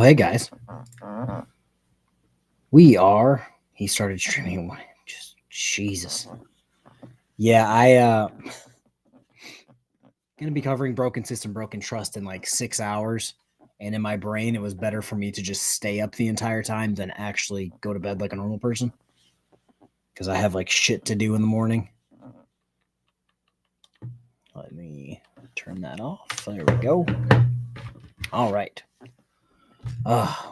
hey guys. He started streaming. Just Jesus. Yeah, gonna be covering broken system, broken trust in like 6 hours. And in my brain, it was better for me to just stay up the entire time than actually go to bed like a normal person. Because I have like shit to do in the morning. Let me turn that off. There we go. All right.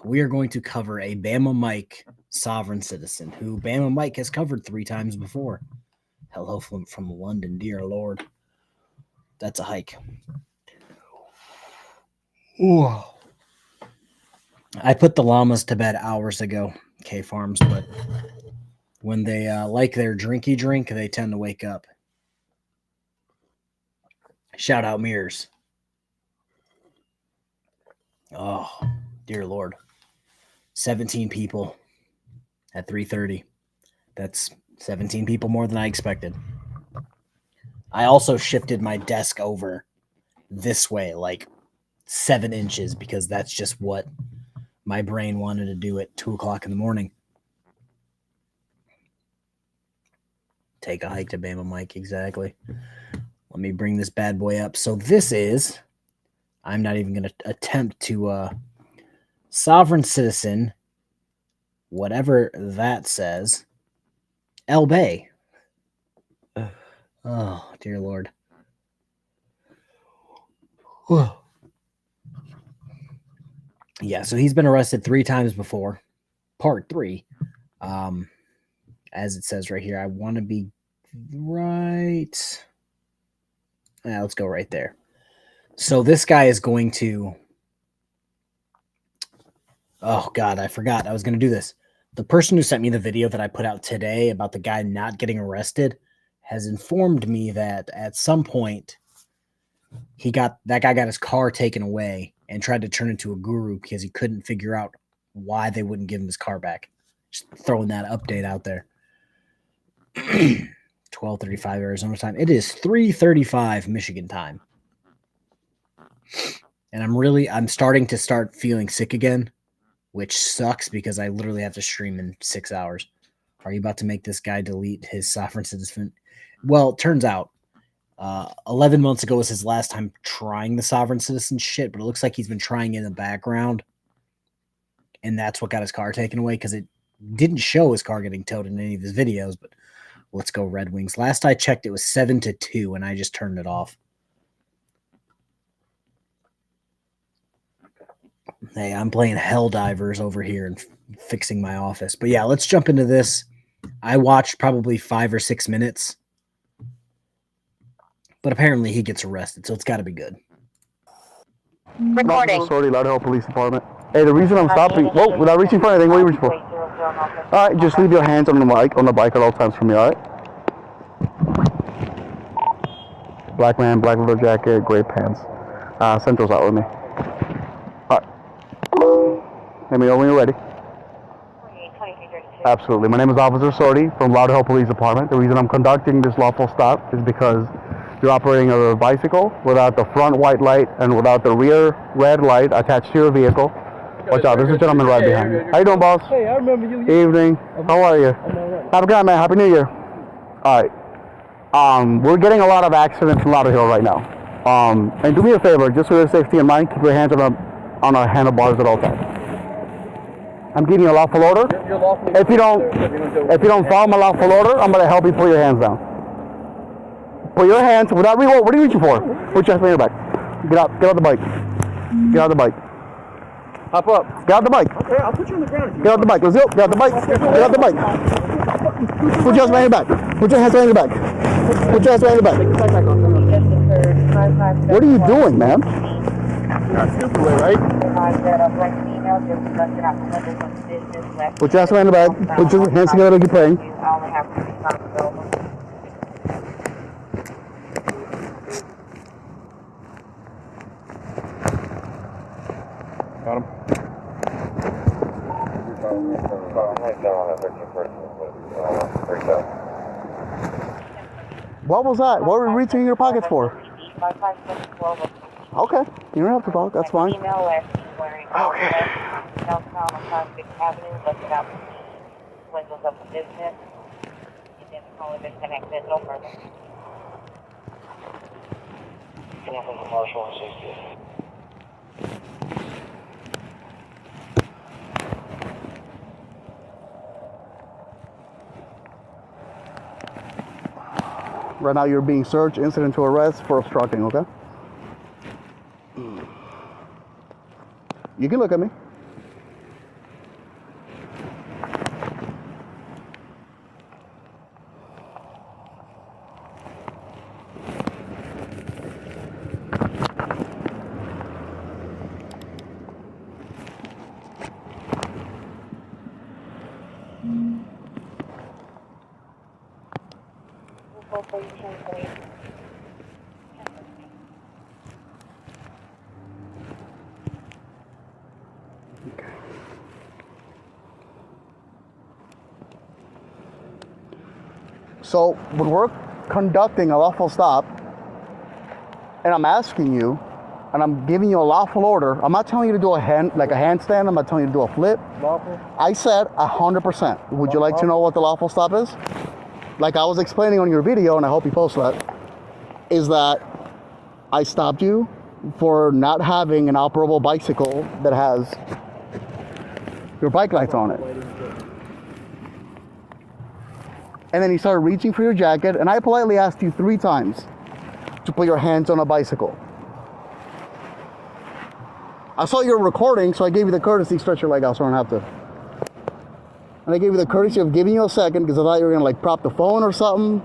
We are going to cover a Bama Mike sovereign citizen who Bama Mike has covered 3 times before. Hello from London, dear Lord. That's a hike. Ooh. I put the llamas to bed hours ago, K-Farms, but when they like their drinky drink, they tend to wake up. Shout out Mirrors. Oh, dear Lord. 17 people at 3:30. That's 17 people more than I expected. I also shifted my desk over this way, like 7 inches, because that's just what my brain wanted to do at 2 o'clock in the morning. Take a hike to Bama Mike, exactly. Let me bring this bad boy up. So this is, I'm not even going to attempt to sovereign citizen, whatever that says, El Bay. Oh, dear Lord. Yeah, so he's been arrested 3 times before. Part 3. As it says right here, I want to be right. Yeah, let's go right there. So this guy is going to... Oh, God, I forgot I was going to do this. The person who sent me the video that I put out today about the guy not getting arrested has informed me that at some point that guy got his car taken away and tried to turn into a guru because he couldn't figure out why they wouldn't give him his car back. Just throwing that update out there. 12:35 Arizona time. It is 3:35 Michigan time. And I'm starting to feeling sick again, which sucks because I literally have to stream in 6 hours. Are you about to make this guy delete his sovereign citizen? Well, it turns out 11 months ago was his last time trying the sovereign citizen shit, but it looks like he's been trying in the background. And that's what got his car taken away because it didn't show his car getting towed in any of his videos. But let's go Red Wings. Last I checked, it was 7-2, and I just turned it off. Hey, I'm playing Helldivers over here and fixing my office. But yeah, let's jump into this. I watched probably 5 or 6 minutes. But apparently he gets arrested, so it's got to be good. Recording. Sorry, Lauderdale Police Department. Hey, the reason I'm stopping... Whoa, without reaching for anything, what are you reaching for? Alright, just leave your hands on the bike at all times for me, alright? Black man, black leather jacket, gray pants. Central's out with me. Alright. Let me know when you're ready. Absolutely. My name is Officer Sorty from Lauderdale Police Department. The reason I'm conducting this lawful stop is because you're operating a bicycle without the front white light and without the rear red light attached to your vehicle. Watch out, there's a gentleman right behind you. How you doing, boss? Hey, I remember you. Evening. How are you? I'm all right. Have a good night, man. Happy New Year. Alright. We're getting a lot of accidents in Lauderdale right now. And do me a favor, just for your safety and mine, keep your hands on our handlebars at all times. I'm giving you a lawful order. You're lawfully If you don't follow my lawful order, I'm gonna help you put your hands down. Put your hands without reload. What are you reaching for? Put your hands on your back. Get out the bike. Get out the bike. Hop up. Get out the bike. Okay, I'll put you on the ground. Get out the bike. Let's go. Get out the bike. Get out the bike. Put your hands behind your back. Put your hands behind your back. Put your hands behind your back. What are you doing, man? Not stupid way, right? Put your hands behind your back. Put your hands together like you're praying. Got him. What was that? What were you reaching in your pockets for? Okay, you don't have to talk. That's fine. Okay. downtown on Prospect Avenue, lifted out the windows of the business. And then only disconnected, no further. Commercial 160. Right now you're being searched, incident to arrest for obstructing, okay? You can look at me. So when we're conducting a lawful stop and I'm asking you and I'm giving you a lawful order, I'm not telling you to do a handstand, I'm not telling you to do a flip. Lawful? I said 100%. Would you like to know what the lawful stop is? Like I was explaining on your video, and I hope you post that, is that I stopped you for not having an operable bicycle that has your bike lights on it. And then he started reaching for your jacket, and I politely asked you 3 times to put your hands on a bicycle. I saw your recording, so I gave you the courtesy, stretch your leg out so I don't have to. And I gave you the courtesy of giving you a second because I thought you were gonna like prop the phone or something.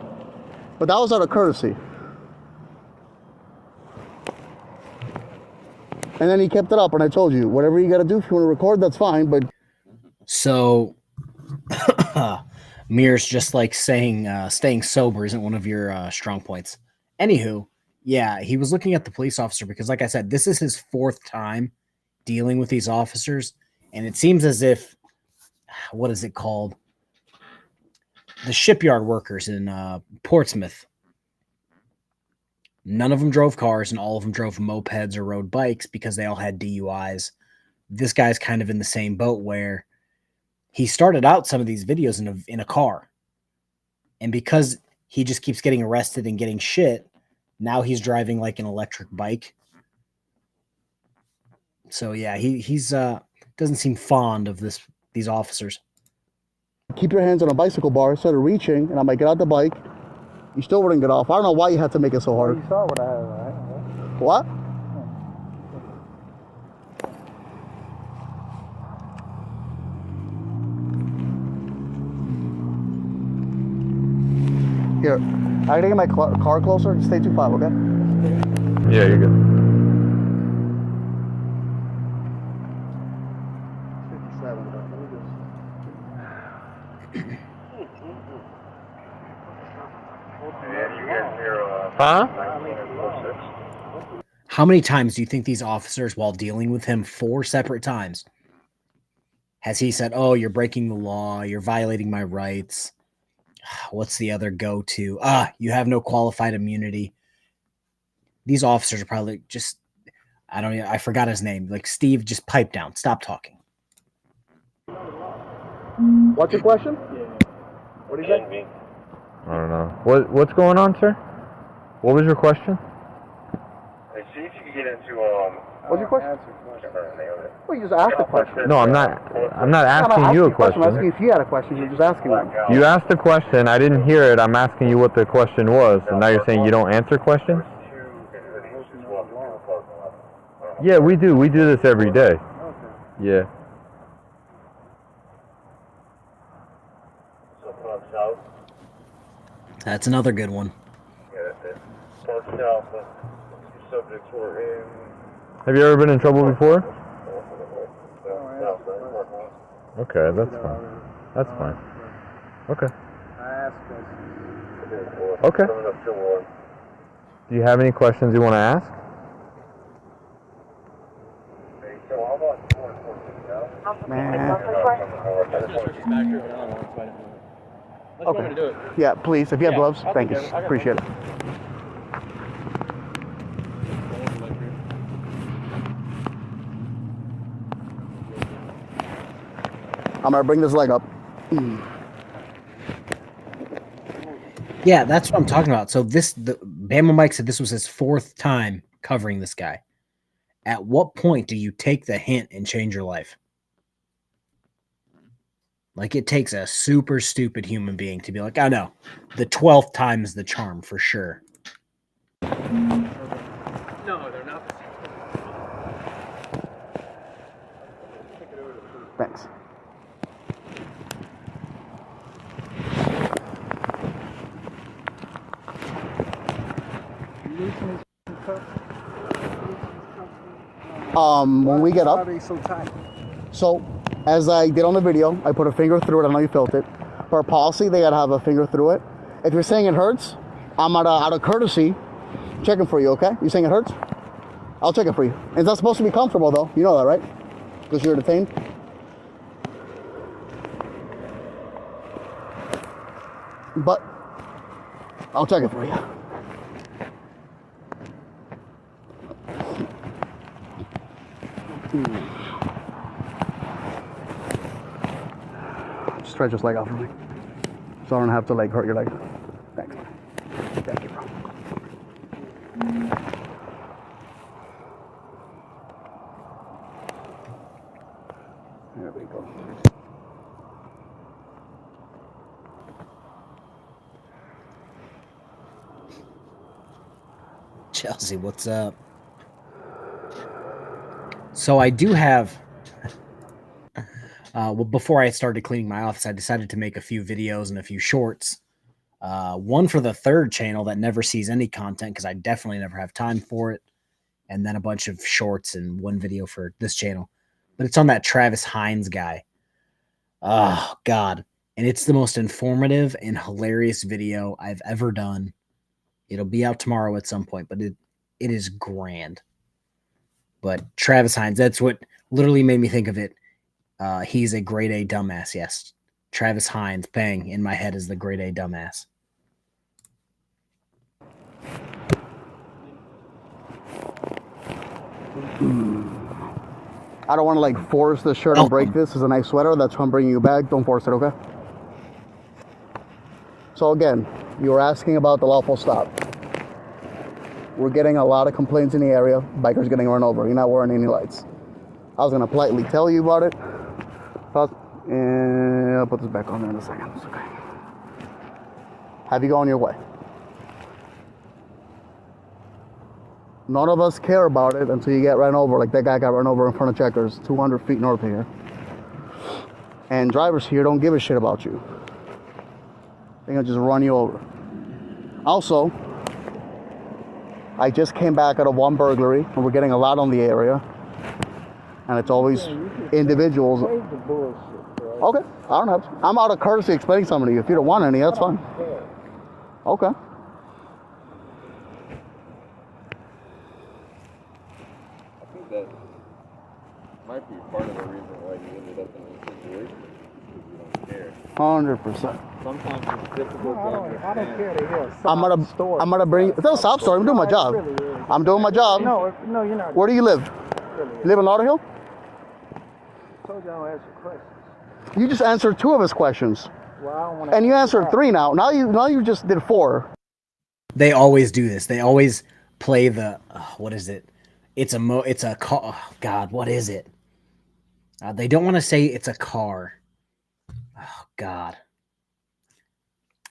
But that was out of courtesy. And then he kept it up, and I told you, whatever you gotta do, if you wanna record, that's fine, but... So, Mir's just like saying staying sober isn't one of your strong points. Anywho, yeah, he was looking at the police officer because, like I said, this is his 4th time dealing with these officers, and it seems as if, what is it called? The shipyard workers in Portsmouth. None of them drove cars, and all of them drove mopeds or rode bikes because they all had DUIs. This guy's kind of in the same boat where he started out some of these videos in a car. And because he just keeps getting arrested and getting shit, now he's driving like an electric bike. So yeah, he's doesn't seem fond of these officers. Keep your hands on a bicycle bar, started reaching, and I'm like, get out the bike. You still wouldn't get off. I don't know why you had to make it so hard. You saw what I had, right? What? Here, I gotta get my car closer. Stay 2-5, okay? Yeah, you're good. 57. Huh? How many times do you think these officers, while dealing with him 4 separate times, has he said, oh, you're breaking the law, you're violating my rights? What's the other go-to? You have no qualified immunity. These officers are probably just, I forgot his name. Like, Steve, just pipe down. Stop talking. What's your question? What do you say? I don't know. What's going on, sir? What was your question? Hey, see if you can get into What's your question? Well, you just asked a question. No, I'm not asking you a question. I'm asking if you had a question. You're just asking one. You asked a question. I didn't hear it. I'm asking you what the question was, and now you're saying you don't answer questions? Yeah, we do. We do this every day. Yeah. That's another good one. Yeah, that's it. Park south, subjects were in. Have you ever been in trouble before? Okay, that's fine. That's fine. Okay. Okay. Do you have any questions you want to ask? Man. Okay. Yeah, please. If you have gloves, thank you. Appreciate it. I'm gonna bring this leg up. Yeah, that's what I'm talking about. So Bama Mike said this was his 4th time covering this guy. At what point do you take the hint and change your life? Like, it takes a super stupid human being to be like, oh no, the 12th time is the charm for sure. No, they're not. Thanks. When we get up, so as I did on the video, I put a finger through it. I know you felt it. For policy, they gotta have a finger through it. If you're saying it hurts, I'm out of courtesy checking for you. Okay? You saying it hurts? I'll check it for you. It's not supposed to be comfortable though. You know that, right? Because you're detained. But I'll check it for you. Stretch this leg out for me, so I don't have to like hurt your leg. Thanks. Thank you, bro. There we go. Chelsea, what's up? So I do have, well, before I started cleaning my office, I decided to make a few videos and a few shorts. One for the 3rd channel that never sees any content because I definitely never have time for it. And then a bunch of shorts and one video for this channel. But it's on that Travis Hines guy. Oh, God. And it's the most informative and hilarious video I've ever done. It'll be out tomorrow at some point, but it is grand. But Travis Hines, that's what literally made me think of it. He's a grade A dumbass, yes. Travis Hines, bang, in my head is the grade A dumbass. I don't want to like force the shirt and break this. It's a nice sweater. That's why I'm bringing you back. Don't force it, okay? So again, you were asking about the lawful stop. We're getting a lot of complaints in the area. Bikers getting run over. You're not wearing any lights. I was gonna politely tell you about it. And I'll put this back on there in a second. It's okay. Have you gone your way? None of us care about it until you get run over, like that guy got run over in front of Checkers, 200 feet north of here. And drivers here don't give a shit about you. They're gonna just run you over. Also, I just came back out of one burglary, and we're getting a lot on the area. And it's always individuals. Okay, I don't have to. I'm out of courtesy explaining something to you. If you don't want any, that's fine. Okay. I think that might be part of the reason why you ended up in this situation. Because you don't care. 100%. Sometimes it's difficult to understand. I don't care to hear a sob story. I'm gonna bring. It's not a sob story. I'm doing my job. It really is. I'm doing my job. No, you're not. Where do you live? Really You live in Lauderhill? I told you I don't answer questions. You just answered 2 of his questions, Well, I don't want to. and you answered 3 now. Now you just did 4. They always do this. They always play the, what is it? It's a car. Oh, God, what is it? They don't want to say it's a car. Oh, God.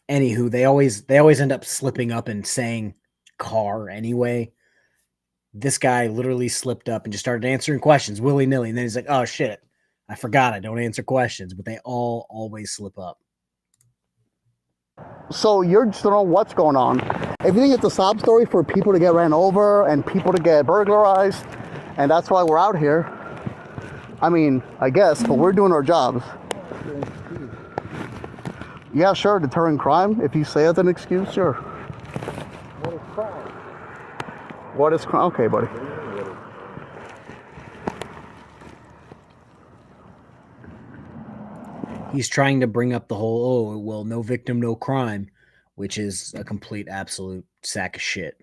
Anywho, they always end up slipping up and saying car anyway. This guy literally slipped up and just started answering questions willy-nilly. And then he's like, oh, shit. I forgot I don't answer questions. But they all always slip up. So you're just don't know what's going on. If you think it's a sob story for people to get ran over and people to get burglarized, and that's why we're out here, I mean, I guess, but we're doing our jobs. Yeah, sure, deterring crime. If you say it's an excuse, sure. What is crime? What is crime? Okay, buddy. He's trying to bring up the whole, oh, well, no victim, no crime, which is a complete, absolute sack of shit.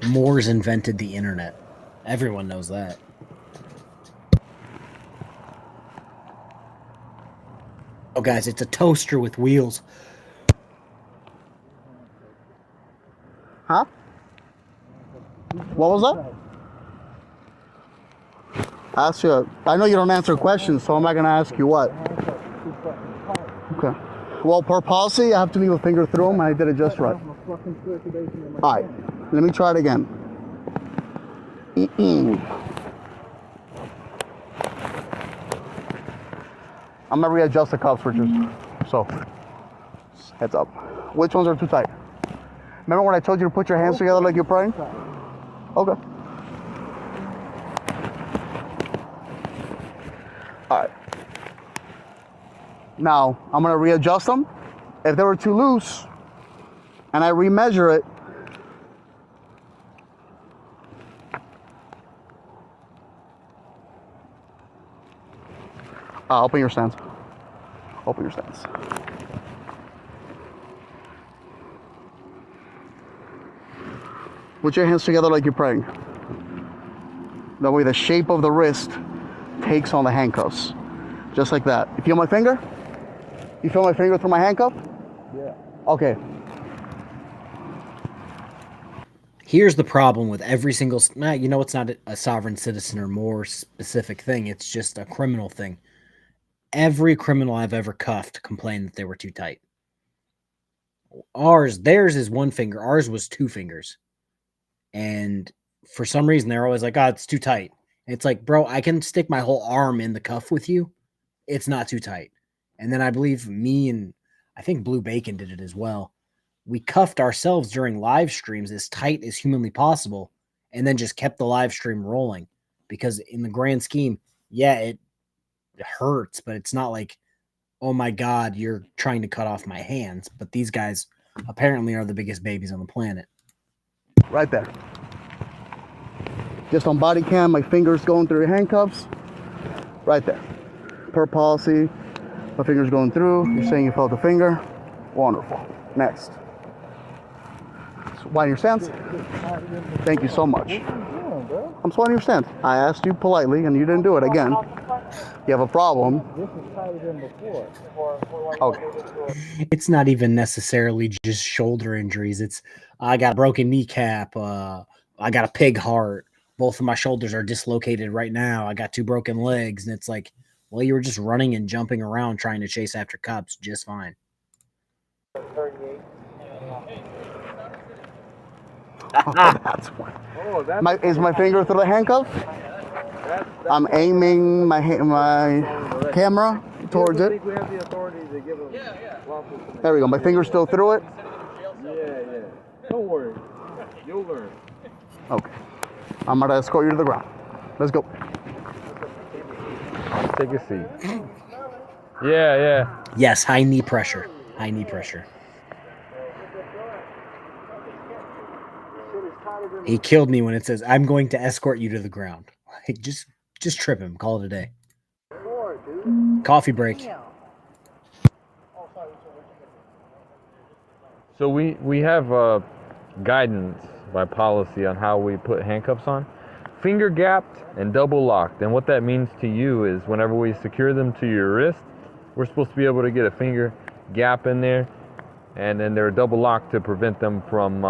Moore's invented the internet. Everyone knows that. Oh, guys, it's a toaster with wheels. Huh? What was that? Ask you. I know you don't answer questions, so I'm not gonna ask you what. Okay. Well, per policy, I have to leave a finger through them, and I did it just right. All right. Let me try it again. I'm gonna readjust the cuff switches. So, heads up. Which ones are too tight? Remember when I told you to put your hands together like you're praying? Okay. All right. Now, I'm gonna readjust them. If they were too loose, and I remeasure it, open your stance. Open your stance. Put your hands together like you're praying. That way the shape of the wrist takes on the handcuffs. Just like that. You feel my finger? You feel my finger through my handcuff? Yeah. Okay. Here's the problem with every single... you know, it's not a sovereign citizen or more specific thing. It's just a criminal thing. Every criminal I've ever cuffed complained that they were too tight. Theirs is one finger. Ours was two fingers. And for some reason, they're always like, oh, it's too tight. It's like, bro, I can stick my whole arm in the cuff with you. It's not too tight. And then I believe me and I think Blue Bacon did it as well. We cuffed ourselves during live streams as tight as humanly possible and then just kept the live stream rolling. Because in the grand scheme, yeah, it hurts, but it's not like, oh my God, you're trying to cut off my hands. But these guys apparently are the biggest babies on the planet. Right there. Just on body cam, my fingers going through your handcuffs. Right there. Per policy, my finger's going through. You're saying you felt the finger. Wonderful. Next. So, widen your stance. Thank you so much. I'm swatting your stance. I asked you politely and you didn't do it again. You have a problem. This is tighter than before. Okay. It's not even necessarily just shoulder injuries. It's I got a broken kneecap. I got a pig heart. Both of my shoulders are dislocated right now. I got 2 broken legs. And it's like, well, you were just running and jumping around trying to chase after cops just fine. 38. Oh, that's one. Oh, that's Is my finger through the handcuff? I'm aiming my camera towards I it. think we have the authority to give them lawful. There we go. My finger's still through it. Yeah. Don't worry. You'll learn. Okay. I'm gonna escort you to the ground. Let's go. Take a seat. Yeah. Yes, high knee pressure. High knee pressure. He killed me when it says, I'm going to escort you to the ground. Like, just trip him. Call it a day. Coffee break. So we have guidance by policy on how we put handcuffs on. Finger gapped and double locked. And what that means to you is whenever we secure them to your wrist, we're supposed to be able to get a finger gap in there. And then they're double locked to prevent them from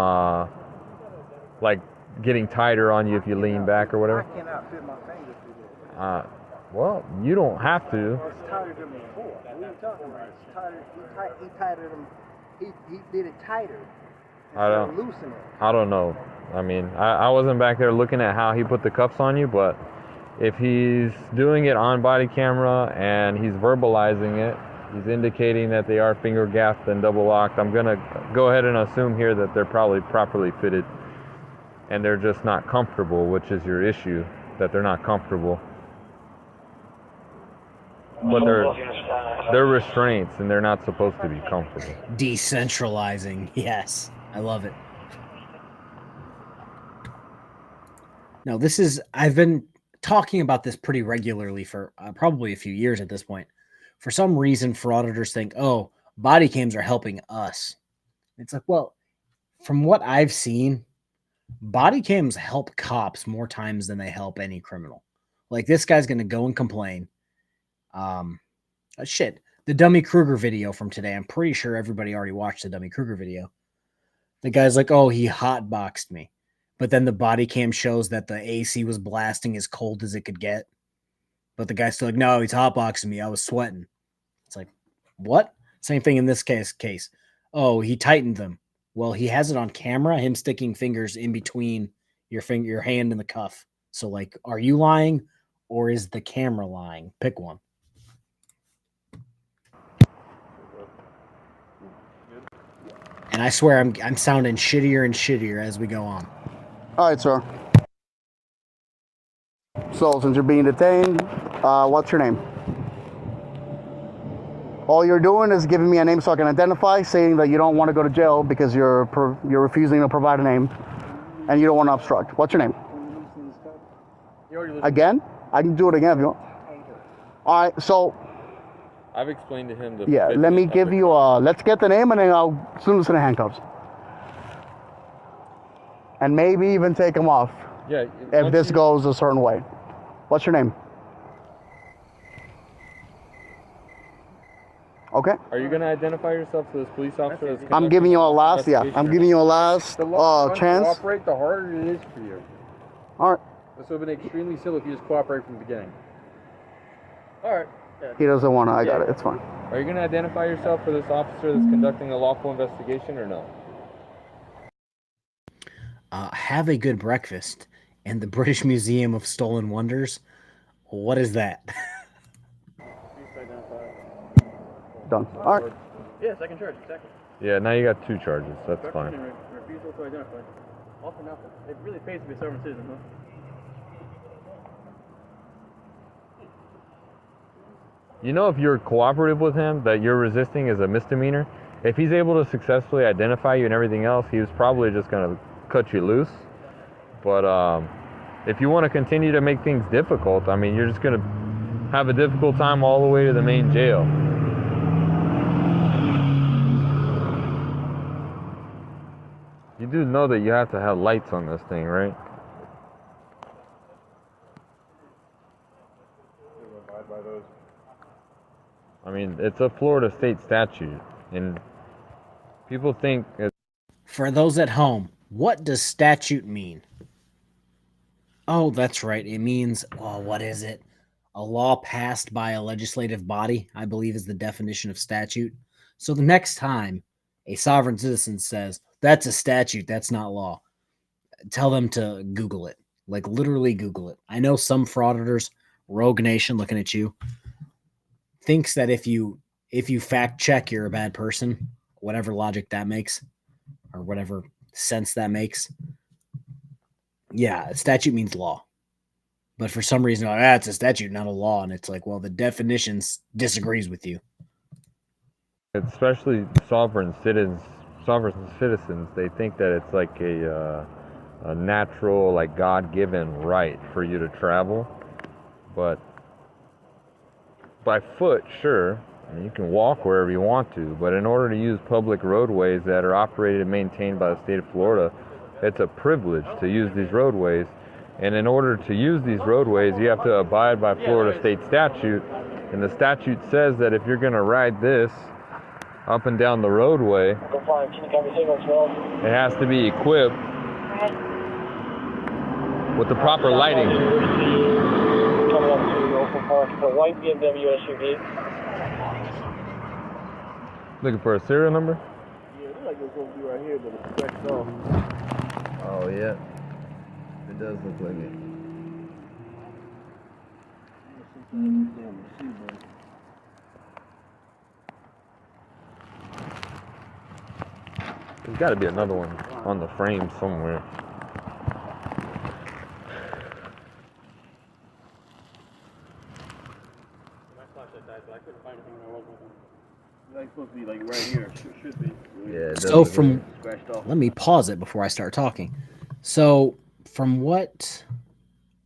like getting tighter on you if you lean back or whatever. I cannot fit my fingers through this. Well, you don't have to. It's tighter than before. What are you talking about? It's tighter. He tighter than. He did it tighter. I don't. Loosen it. I don't know. I mean, I wasn't back there looking at how he put the cuffs on you, but if he's doing it on body camera and he's verbalizing it, he's indicating that they are finger gapped and double locked, I'm gonna go ahead and assume here that they're probably properly fitted and they're just not comfortable, which is your issue, that they're not comfortable. But they're restraints and they're not supposed to be comfortable. Decentralizing. Yes. I love it. No, I've been talking about this pretty regularly for probably a few years at this point. For some reason, frauditors think, oh, body cams are helping us. It's like, well, from what I've seen, body cams help cops more times than they help any criminal. Like this guy's going to go and complain. Shit, the Dummy Kruger video from today. I'm pretty sure everybody already watched the Dummy Kruger video. The guy's like, oh, he hotboxed me. But then the body cam shows that the AC was blasting as cold as it could get. But the guy's still like, no, he's hotboxing me. I was sweating. It's like, what? Same thing in this case. Oh, he tightened them. Well, he has it on camera, him sticking fingers in between your hand and the cuff. So, like, are you lying or is the camera lying? Pick one. And I swear I'm sounding shittier and shittier as we go on. All right, sir. So, since you're being detained, what's your name? All you're doing is giving me a name so I can identify, saying that you don't want to go to jail because you're refusing to provide a name, and you don't want to obstruct. What's your name? Again? I can do it again if you want. All right, so... I've explained to him the... Yeah, let me give you let's get the name, and then I'll soon as the handcuffs. And maybe even take them off. Yeah. If this goes a certain way. What's your name? Okay. Are you going to identify yourself to this police officer? I'm giving you a last, I'm giving you a last chance. Cooperate, the harder it is for you. All right. This would have been extremely silly if you just cooperate from the beginning. All right. Yeah. He doesn't want to. I got it. It's fine. Are you going to identify yourself for this officer that's conducting a lawful investigation or no? Have a good breakfast in the British Museum of Stolen Wonders. What is that? Done. All right. Yeah, second charge, exactly. Yeah, now you got 2 charges. That's fine. Refusal to identify. All for nothing. It really pays to be a sovereign citizen, huh? You know, if you're cooperative with him, that you're resisting is a misdemeanor. If he's able to successfully identify you and everything else, he was probably just going to cut you loose. But if you want to continue to make things difficult, I mean, you're just going to have a difficult time all the way to the main jail. You do know that you have to have lights on this thing, right? I mean, it's a Florida state statute, and people think... For those at home, what does statute mean? Oh, that's right. It means, what is it? A law passed by a legislative body, I believe is the definition of statute. So the next time a sovereign citizen says, that's a statute, that's not law, tell them to Google it. Like, literally Google it. I know some frauditors, Rogue Nation looking at you, thinks that if you fact check, you're a bad person, whatever logic that makes, or whatever sense that makes. Yeah, a statute means law. But for some reason, it's a statute, not a law. And it's like, well, the definition disagrees with you. Especially sovereign citizens, they think that it's like a natural, like God-given right for you to travel. But by foot, sure, and you can walk wherever you want to, but in order to use public roadways that are operated and maintained by the state of Florida, it's a privilege to use these roadways. And in order to use these roadways, you have to abide by Florida state statute. And the statute says that if you're going to ride this up and down the roadway, it has to be equipped with the proper lighting. Coming up to open park, the white BMW SUV. Looking for a serial number? Yeah, it looks like it's going to be right here, but it's scratched off. Oh, yeah. It does look like it. There's got to be another one on the frame somewhere. My flashlight died, but I couldn't find anything when I was with him. It's supposed to be like right here. Should be. Yeah, it does So look from, Scratched off. let me pause it before I start talking. So from what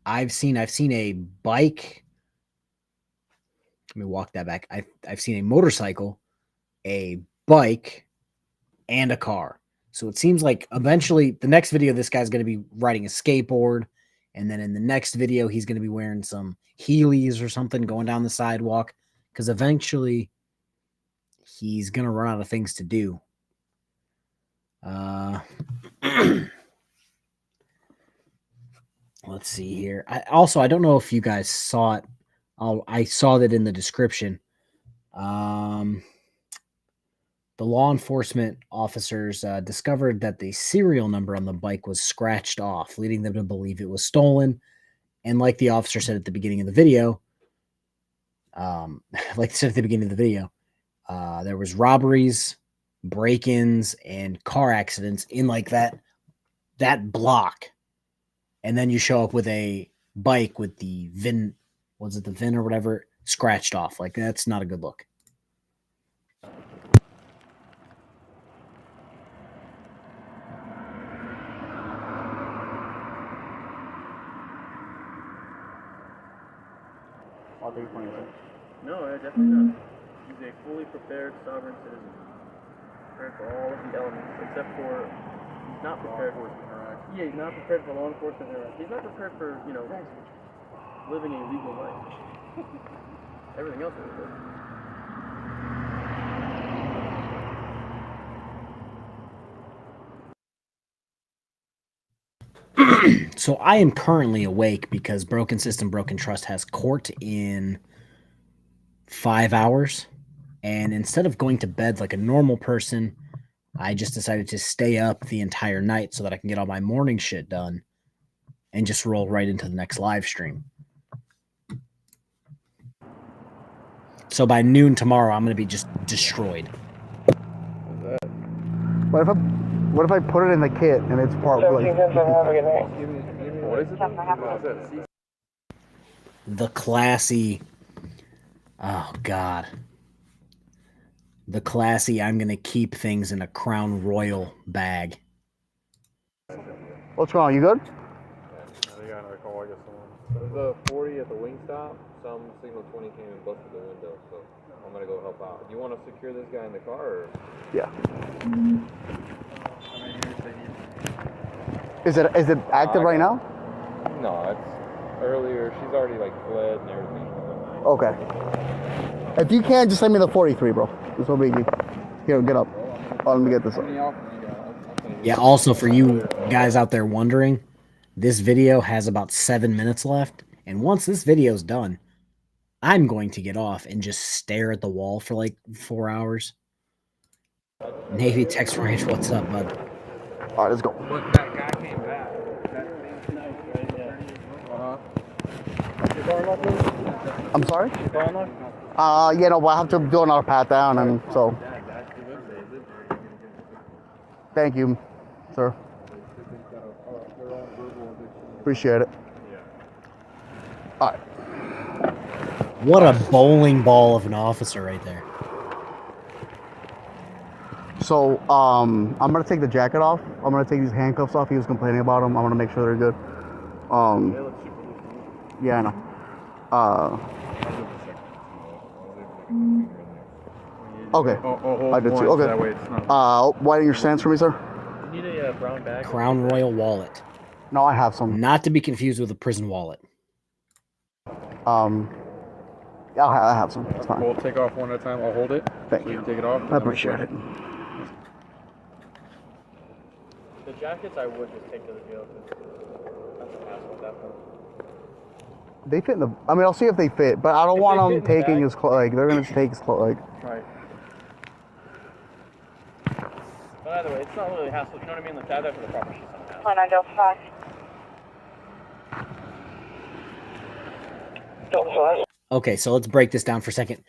I've seen a bike. Let me walk that back. I've seen a motorcycle, a bike, and a car. So it seems like eventually the next video, this guy's going to be riding a skateboard. And then in the next video, he's going to be wearing some Heelys or something going down the sidewalk. Because eventually he's going to run out of things to do. Let's see here. I don't know if you guys saw it. I saw that in the description. The law enforcement officers discovered that the serial number on the bike was scratched off, leading them to believe it was stolen. And like the officer said at the beginning of the video, there was robberies, break-ins, and car accidents in like that block. And then you show up with a bike with the VIN, was it the VIN or whatever, scratched off. Like, that's not a good look. No, definitely not. He's a fully prepared sovereign citizen. Prepared for all of the elements, except for he's not prepared for yeah, he's not prepared for law enforcement interaction. He's not prepared for, living a legal life. Everything else is good. So I am currently awake because Broken System, Broken Trust has court in 5 hours. And instead of going to bed like a normal person, I just decided to stay up the entire night so that I can get all my morning shit done and just roll right into the next live stream. So by noon tomorrow, I'm going to be just destroyed. What if I put it in the kit and it's part like... Have a good night. What is it? The classy... Oh, God. The classy, I'm going to keep things in a Crown Royal bag. What's going on? You good? I got another call. I guess someone. There's a 40 at the wing stop. Some signal 20 came and busted the window, so I'm going to go help out. Do you want to secure this guy in the car? Or? Yeah. Is it active right now? No, it's earlier. She's already fled and everything. Okay. If you can, just send me the 43, bro. This will be here. Get up. Oh, let me get this up. Yeah, also for you guys out there wondering, this video has about 7 minutes left. And once this video's done, I'm going to get off and just stare at the wall for 4 hours. Navy Text Range, what's up, bud? All right, let's go. But that guy came back. I'm sorry? Yeah, no, but I have to do another pat down, and so. Thank you, sir. Appreciate it. All right. What a bowling ball of an officer right there. So, I'm gonna take the jacket off. I'm gonna take these handcuffs off. He was complaining about them. I'm gonna make sure they're good. Yeah, I know. Okay. I did too. Okay. That way it's not... Widen your stance for me, sir. You need a brown bag. Crown Royal wallet. No, I have some. Not to be confused with a prison wallet. Yeah, I have some. It's fine. We'll take off one at a time. I'll hold it. Thank so you. Take it off. I appreciate it. The jackets I would just take to the jail because that's a hassle at that point. They fit in the... I mean, I'll see if they fit, but I don't want them taking his clothes. They're going to take his clothes. Right. But either way, it's not really a hassle. You know what I mean? Like, that for the proper shit's not a hassle. Plan on Delta 5. Okay, so let's break this down for a second.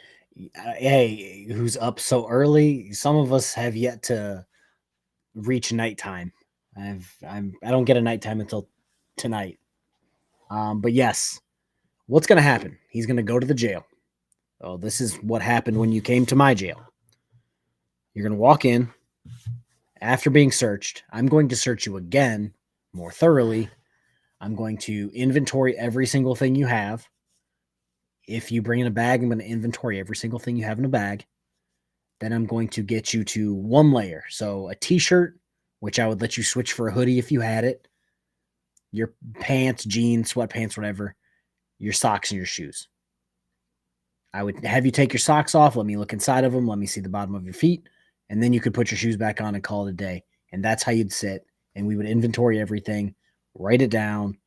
Hey, who's up so early? Some of us have yet to reach nighttime. I don't get a nighttime until tonight. But yes, what's going to happen? He's going to go to the jail. Oh, this is what happened when you came to my jail. You're going to walk in. After being searched, I'm going to search you again more thoroughly. I'm going to inventory every single thing you have. If you bring in a bag, I'm going to inventory every single thing you have in a bag. Then I'm going to get you to one layer. So a t-shirt which I would let you switch for a hoodie if you had it, your pants, jeans, sweatpants, whatever, your socks and your shoes. I would have you take your socks off, let me look inside of them, let me see the bottom of your feet, and then you could put your shoes back on and call it a day. And that's how you'd sit, and we would inventory everything, write it down,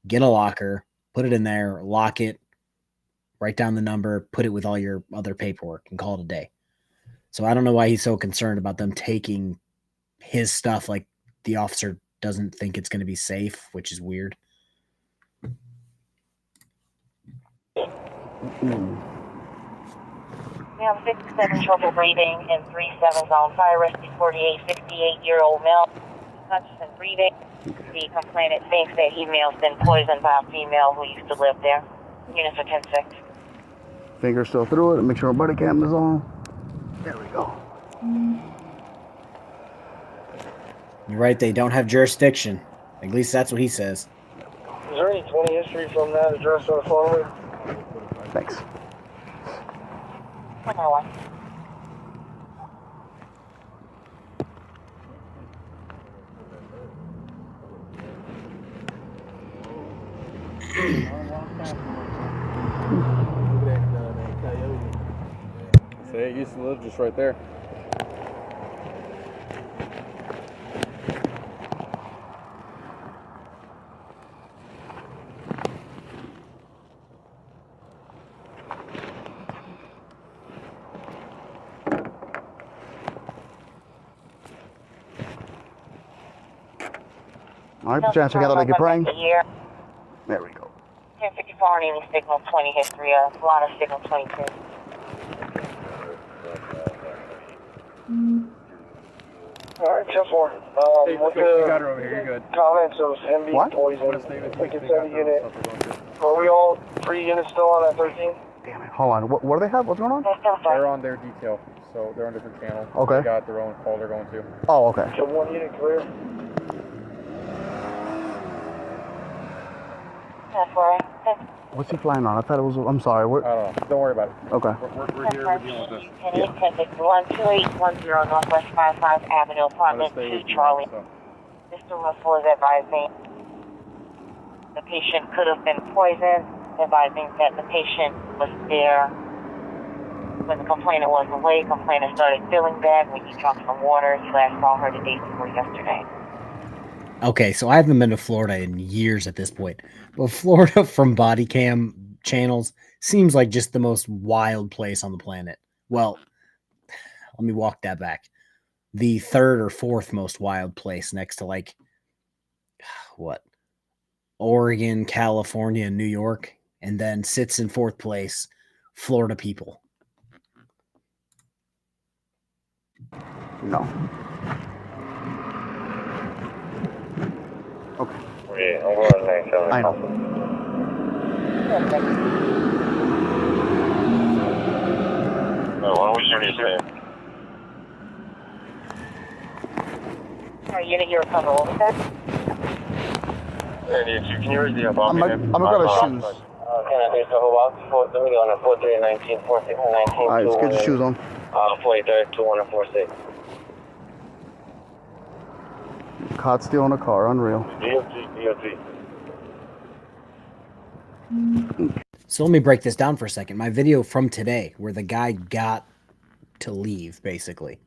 get a locker, put it in there, lock it, write down the number, put it with all your other paperwork, and call it a day. So I don't know why he's so concerned about them taking his stuff. Like the officer doesn't think it's going to be safe, which is weird. We have 67 trouble breathing and 37 on fire rescue 48, 68-year-old male. Conscious and breathing. The complainant thinks that he may have been poisoned by a female who used to live there. Units are 10-6. Finger still through it. Make sure our body cam is on. There we go. You're right, they don't have jurisdiction. At least that's what he says. Is there any 20 history from that address on the phone? Thanks. 101. Say it used to live just right there. All right, put your hands together like you're praying. Here. There we go. 1054 Navy signal 20 history, line of signal 22. Alright, 10-4. With You got her over here, you're good. comments of him being What? poisoned, we can send a unit. Are we all 3 units still on that 13? Damn it. Hold on. What do they have? What's going on? They're on their detail, so they're on a different channel. Okay. They got their own call they're going to. Oh, okay. So 1 unit clear. That's right. What's he flying on? I thought it was. I'm sorry. I don't know. Don't worry about it. Okay. We're here. We're dealing with this. 12810 Northwest 55 Avenue, apartment 2 Charlie. Mr. Russell is advising the patient could have been poisoned, advising that the patient was there when the complainant was away. Complainant started feeling bad when he drank some water. He last saw her the day before yesterday. Okay, so I haven't been to Florida in years at this point, but Florida from body cam channels seems like just the most wild place on the planet. Well, let me walk that back. The third or fourth most wild place next to like what? Oregon, California, and New York, and then sits in fourth place, Florida people. No. Okay. Yeah, I'm going next. I know. Why don't we share these things? Are you unit, you recover all of that? Can you raise the above? I'm gonna grab his shoes. Can I take a couple box? Let me go on a 4319, 4619. All right, let's get your shoes on. 43, 2146. Caught stealing a car. Unreal. DOT. So let me break this down for a second. My video from today, where the guy got to leave, basically.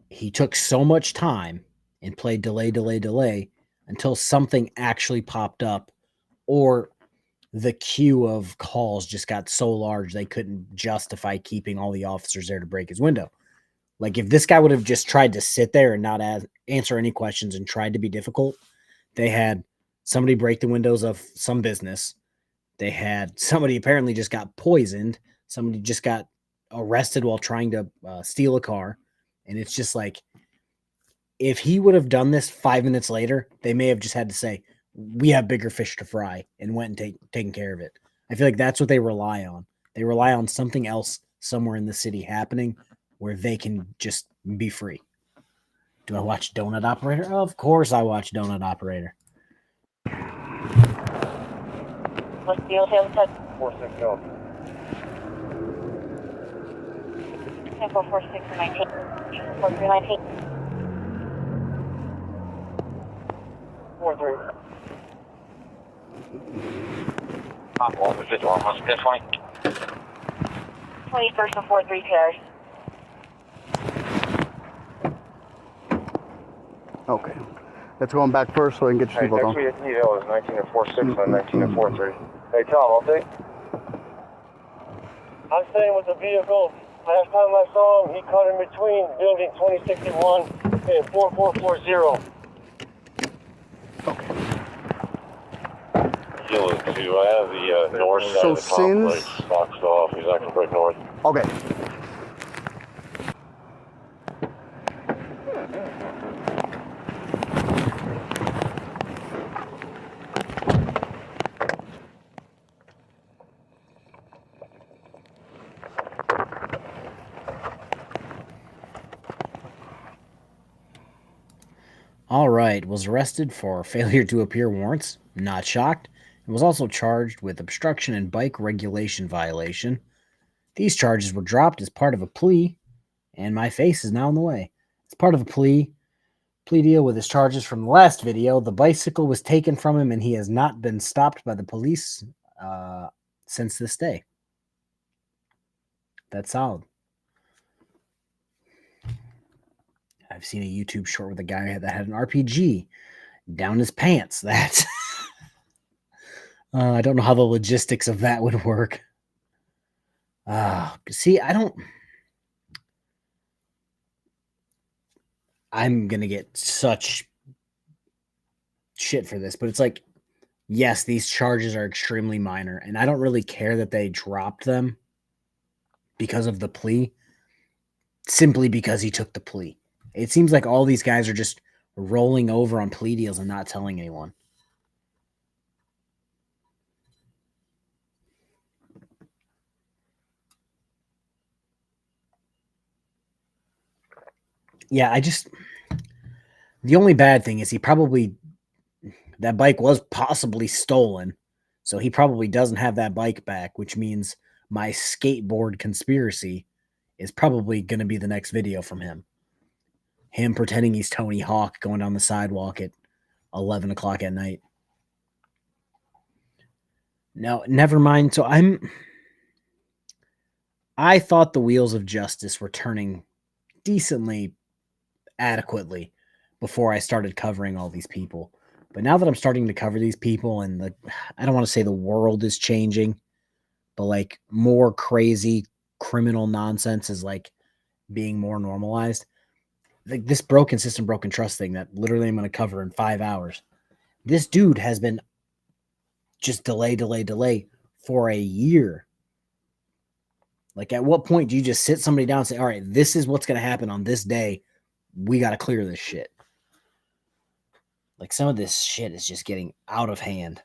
He took so much time and played delay until something actually popped up, or the queue of calls just got so large they couldn't justify keeping all the officers there to break his window. Like if this guy would have just tried to sit there and not answer any questions and tried to be difficult, they had somebody break the windows of some business. They had somebody apparently just got poisoned. Somebody just got arrested while trying to steal a car. And it's just like, if he would have done this 5 minutes later, they may have just had to say, we have bigger fish to fry, and went and taken care of it. I feel like that's what they rely on. They rely on something else somewhere in the city happening where they can just be free. Do I watch Donut Operator? Of course I watch Donut Operator. What's the hotel touch? 46 1046 19. 4319. 43. Officer 51, what's the 20? 21st and 43 pairs. Okay. Let's go back first so I can get your Hey, seatbelt next on. week detail is 19 and 46 and 19 and 43. Hey, Tom, update? I'm staying with the vehicle. Last time I saw him, he caught in between building 2061 and 4440. Kilo 2, I have the north side So of the complex since- boxed off. He's not going to break north. Okay. All right, was arrested for failure to appear warrants. Not shocked. And was also charged with obstruction and bike regulation violation. These charges were dropped as part of a plea, and my face is now in the way. As part of a plea deal with his charges from the last video, the bicycle was taken from him and he has not been stopped by the police since this day. That's solid. I've seen a YouTube short with a guy that had an RPG down his pants. That I don't know how the logistics of that would work. See, I'm gonna get such shit for this, but it's like, yes, these charges are extremely minor, and I don't really care that they dropped them because of the plea, simply because he took the plea. It seems like all these guys are just rolling over on plea deals and not telling anyone. Yeah, the only bad thing is that bike was possibly stolen, so he probably doesn't have that bike back, which means my skateboard conspiracy is probably going to be the next video from him. Him pretending he's Tony Hawk going down the sidewalk at 11 o'clock at night. No, never mind. So I thought the wheels of justice were turning decently adequately before I started covering all these people. But now that I'm starting to cover these people and I don't want to say the world is changing, but like more crazy criminal nonsense is like being more normalized. Like this broken system, broken trust thing that literally I'm going to cover in 5 hours. This dude has been just delay for a year. Like, at what point do you just sit somebody down and say, all right, this is what's going to happen on this day. We got to clear this shit. Like, some of this shit is just getting out of hand.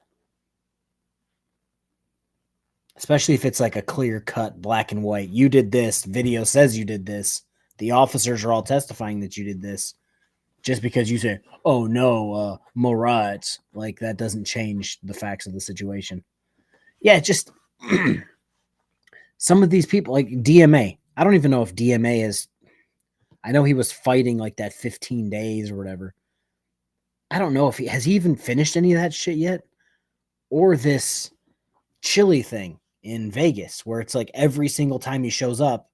Especially if it's like a clear cut, black and white. You did this. Video says you did this. The officers are all testifying that you did this. Just because you say, oh no, more rights. Like, that doesn't change the facts of the situation. Yeah, just some of these people, like DMA. I don't even know if DMA is. I know he was fighting like that 15 days or whatever. I don't know if has he even finished any of that shit yet? Or this chili thing in Vegas where it's like every single time he shows up,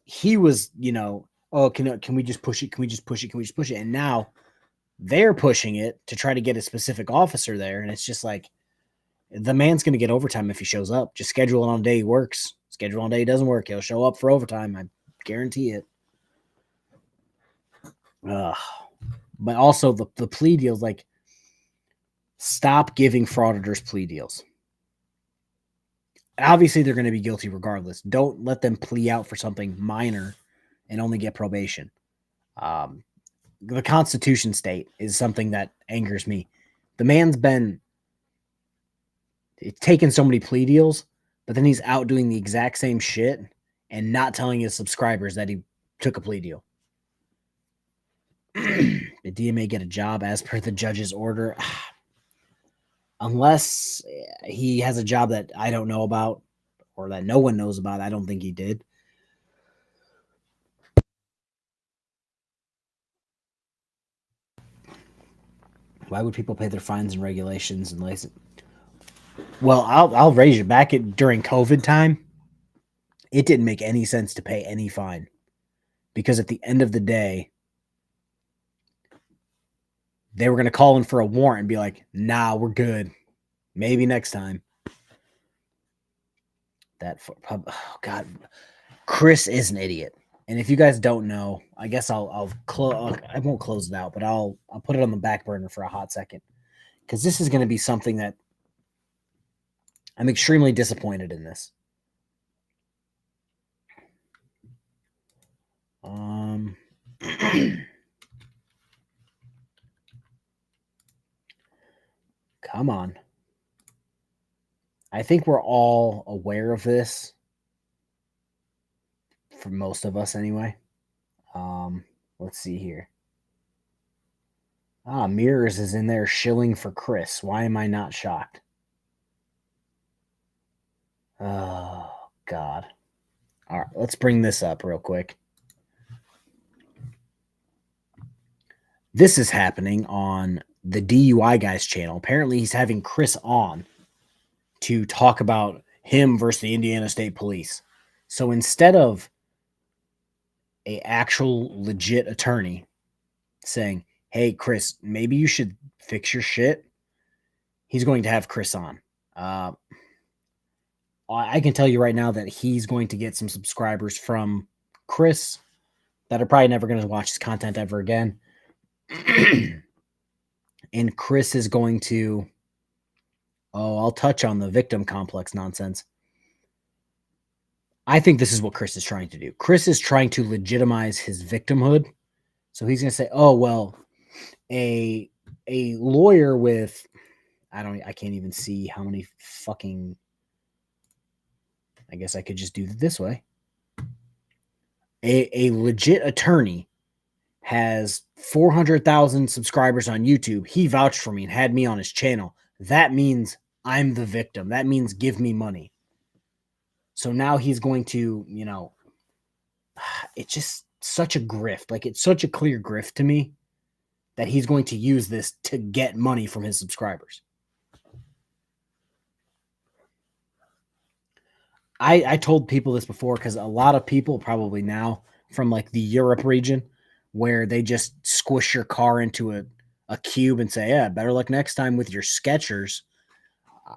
he was, oh, can we just push it? Can we just push it? Can we just push it? And now they're pushing it to try to get a specific officer there. And it's just like, the man's going to get overtime if he shows up. Just schedule it on a day he works. Schedule on a day he doesn't work. He'll show up for overtime. I guarantee it. But also the plea deals, like, stop giving frauditors plea deals. Obviously, they're going to be guilty regardless. Don't let them plea out for something minor and only get probation. The Constitution state is something that angers me. The man's been taking so many plea deals, but then he's out doing the exact same shit and not telling his subscribers that he took a plea deal. Did DMA get a job as per the judge's order? Unless he has a job that I don't know about or that no one knows about, I don't think he did. Why would people pay their fines and regulations and license? Well, I'll raise you back during COVID time. It didn't make any sense to pay any fine because at the end of the day, they were going to call in for a warrant and be like, "Nah, we're good. Maybe next time." Oh God, Chris is an idiot. And if you guys don't know, I guess I won't close it out, but I'll put it on the back burner for a hot second because this is going to be something that I'm extremely disappointed in this. Come on. I think we're all aware of this. For most of us, anyway. Let's see here. Mirrors is in there shilling for Chris. Why am I not shocked? Oh, God. All right, let's bring this up real quick. This is happening on the DUI guy's channel. Apparently, he's having Chris on to talk about him versus the Indiana State Police. So instead of a actual legit attorney saying, "Hey, Chris, maybe you should fix your shit," he's going to have Chris on. I can tell you right now that he's going to get some subscribers from Chris that are probably never going to watch his content ever again. And Chris is going to, I'll touch on the victim complex nonsense. I think this is what Chris is trying to do. Chris is trying to legitimize his victimhood. So he's going to say, "Oh, well, a lawyer with," I can't even see how many fucking, I guess I could just do it this way. A legit attorney has 400,000 subscribers on YouTube. He vouched for me and had me on his channel. That means I'm the victim. That means give me money. So now he's going to, it's just such a grift. Like, it's such a clear grift to me that he's going to use this to get money from his subscribers. I told people this before because a lot of people probably now from like the Europe region where they just squish your car into a cube and say, "Yeah, better luck next time with your Skechers."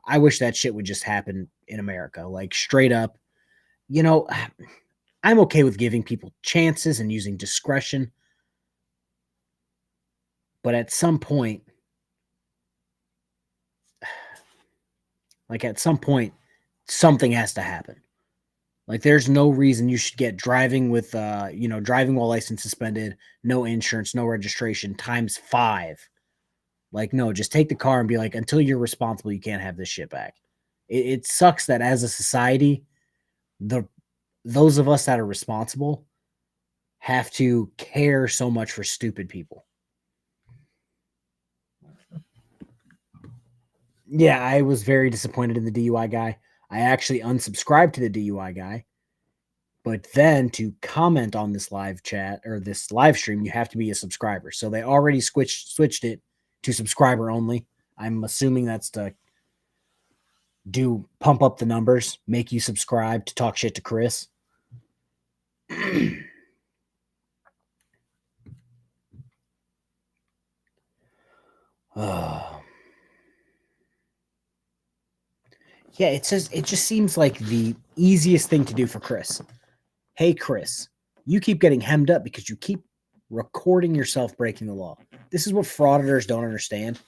I wish that shit would just happen in America. Like, straight up, I'm okay with giving people chances and using discretion. But at some point, something has to happen. Like, there's no reason you should get driving with, driving while license suspended, no insurance, no registration, ×5. Like, no, just take the car and be like, until you're responsible, you can't have this shit back. It sucks that as a society, those of us that are responsible have to care so much for stupid people. Yeah, I was very disappointed in the DUI guy. I actually unsubscribed to the DUI guy. But then to comment on this live chat or this live stream, you have to be a subscriber. So they already switched it to subscriber only. I'm assuming that's to pump up the numbers, make you subscribe to talk shit to Chris. Yeah, it just seems like the easiest thing to do for Chris. "Hey, Chris, you keep getting hemmed up because you keep recording yourself breaking the law." This is what frauditors don't understand.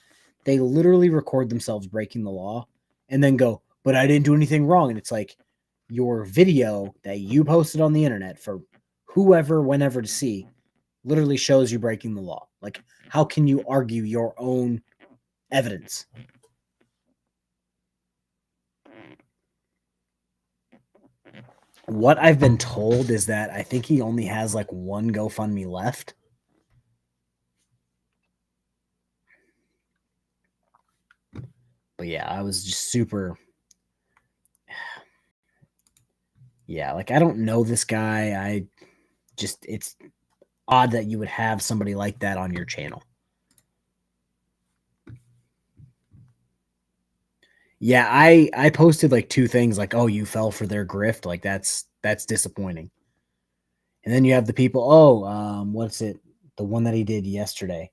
They literally record themselves breaking the law and then go, "But I didn't do anything wrong." And it's like, your video that you posted on the internet for whoever, whenever to see, literally shows you breaking the law. Like, how can you argue your own evidence? What I've been told is that I think he only has like one GoFundMe left. But yeah, I was just super. Yeah, like, I don't know this guy. It's odd that you would have somebody like that on your channel. Yeah, I posted like 2 things like, "Oh, you fell for their grift." Like that's disappointing. And then you have the people, "Oh, what's it? The one that he did yesterday.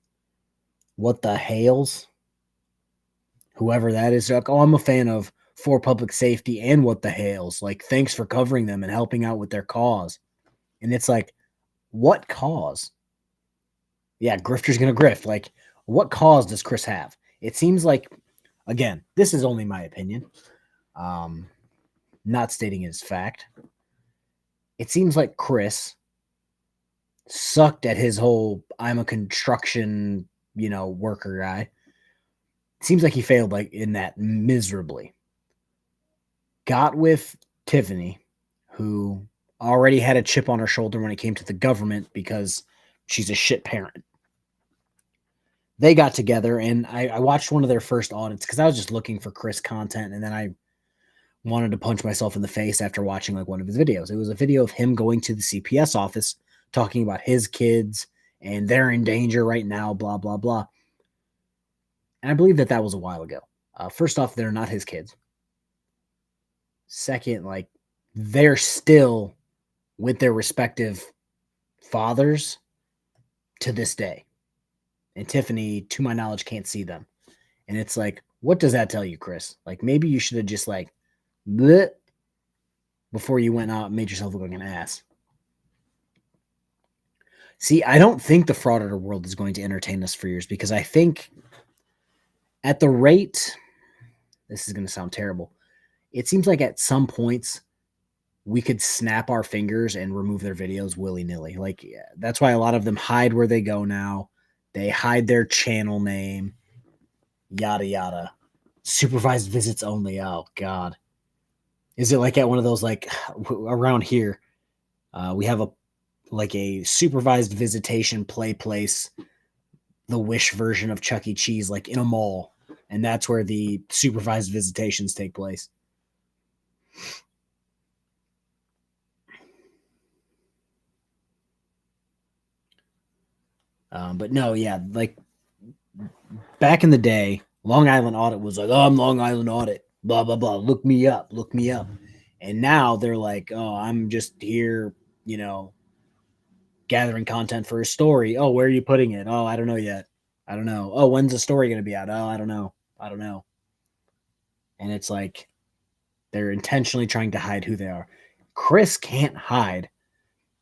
What the Hales? Whoever that is." Like, "Oh, I'm a fan of For Public Safety and What the Hales. Like, thanks for covering them and helping out with their cause." And it's like, "What cause?" Yeah, grifter's going to grift. Like, what cause does Chris have? It seems like, again, this is only my opinion. Not stating it as fact. It seems like Chris sucked at his whole I'm a construction, worker guy. It seems like he failed like in that miserably. Got with Tiffany, who already had a chip on her shoulder when it came to the government because she's a shit parent. They got together and I watched one of their first audits because I was just looking for Chris content, and then I wanted to punch myself in the face after watching like one of his videos. It was a video of him going to the CPS office talking about his kids and they're in danger right now, blah, blah, blah. And I believe that was a while ago. First off, they're not his kids. Second, like they're still with their respective fathers to this day. And Tiffany, to my knowledge, can't see them. And it's like, what does that tell you, Chris? Like maybe you should have just like bleh, before you went out and made yourself look like an ass. See, I don't think the fraud auditor world is going to entertain us for years because I think at the rate, this is going to sound terrible, it seems like at some points we could snap our fingers and remove their videos willy-nilly. Like, yeah, that's why a lot of them hide where they go now. They hide their channel name, yada, yada. Supervised visits only. Oh, God. Is it like at one of those, like, around here, we have a supervised visitation play place, the Wish version of Chuck E. Cheese, like in a mall. And that's where the supervised visitations take place. But no, yeah, like back in the day, Long Island Audit was like, "Oh, I'm Long Island Audit, blah, blah, blah. Look me up, look me up." And now they're like, "Oh, I'm just here, gathering content for a story. Oh, where are you putting it? Oh, I don't know yet. I don't know. Oh, when's the story going to be out? Oh, I don't know. I don't know." And it's like they're intentionally trying to hide who they are. Chris can't hide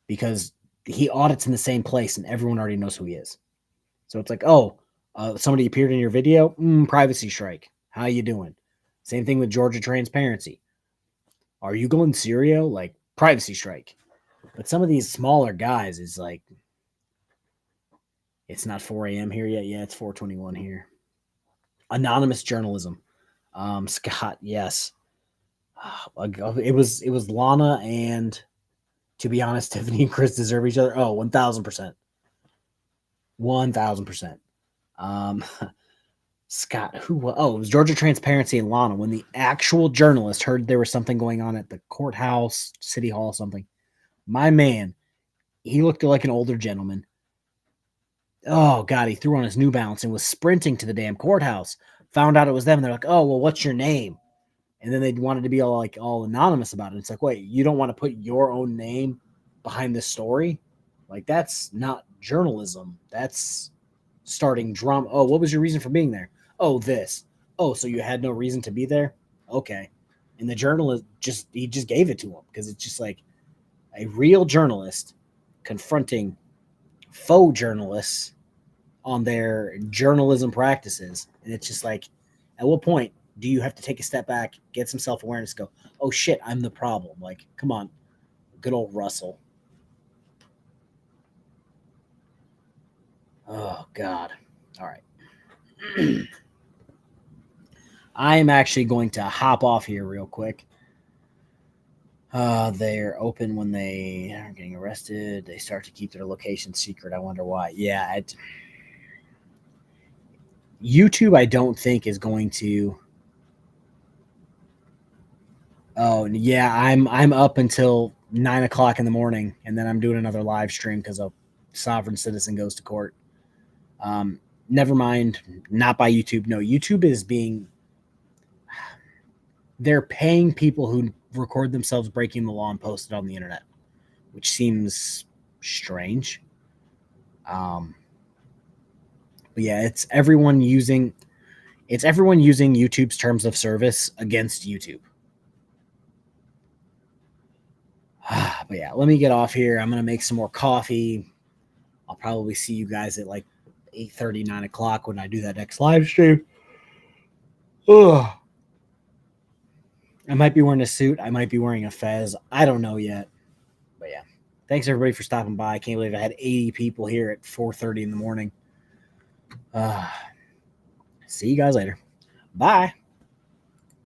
because he audits in the same place and everyone already knows who he is. So it's like, oh, somebody appeared in your video, privacy strike. How you doing? Same thing with Georgia Transparency. Are you going Syria? Like, privacy strike. But some of these smaller guys is like, it's not 4 a.m. here yet. Yeah, it's 4:21 here. Anonymous journalism. Scott, yes. It was Lana, and to be honest, Tiffany and Chris deserve each other. Oh, 1,000%. 1,000%. Scott, it was Georgia Transparency and Lana. When the actual journalist heard there was something going on at the courthouse, city hall, something, my man, he looked like an older gentleman. Oh, God, he threw on his New Balance and was sprinting to the damn courthouse. Found out it was them, and they're like, "Oh, well, what's your name?" And then they wanted to be all anonymous about it. It's like, wait, you don't want to put your own name behind this story? Like, that's not journalism. That's starting drama. Oh, what was your reason for being there? Oh, this. Oh, so you had no reason to be there? Okay. And the journalist just gave it to him because it's just like a real journalist confronting faux journalists on their journalism practices. And it's just like, at what point do you have to take a step back, get some self-awareness, go, oh shit, I'm the problem? Like, come on, good old Russell. Oh, God. All right. I'm actually going to hop off here real quick. They're open when they are getting arrested. They start to keep their location secret. I wonder why. Yeah. YouTube, I don't think, is going to. Oh, yeah. I'm up until 9 o'clock in the morning, and then I'm doing another live stream because a sovereign citizen goes to court. Never mind. Not by YouTube. No, YouTube is being. they're paying people who record themselves breaking the law and post it on the internet, which seems strange. But yeah, it's everyone using YouTube's terms of service against YouTube. But yeah, let me get off here. I'm gonna make some more coffee. I'll probably see you guys at like 8:30, 9 o'clock when I do that next live stream. Ugh. I might be wearing a suit. I might be wearing a fez. I don't know yet. But yeah, thanks everybody for stopping by. I can't believe I had 80 people here at 4:30 in the morning. See you guys later. Bye.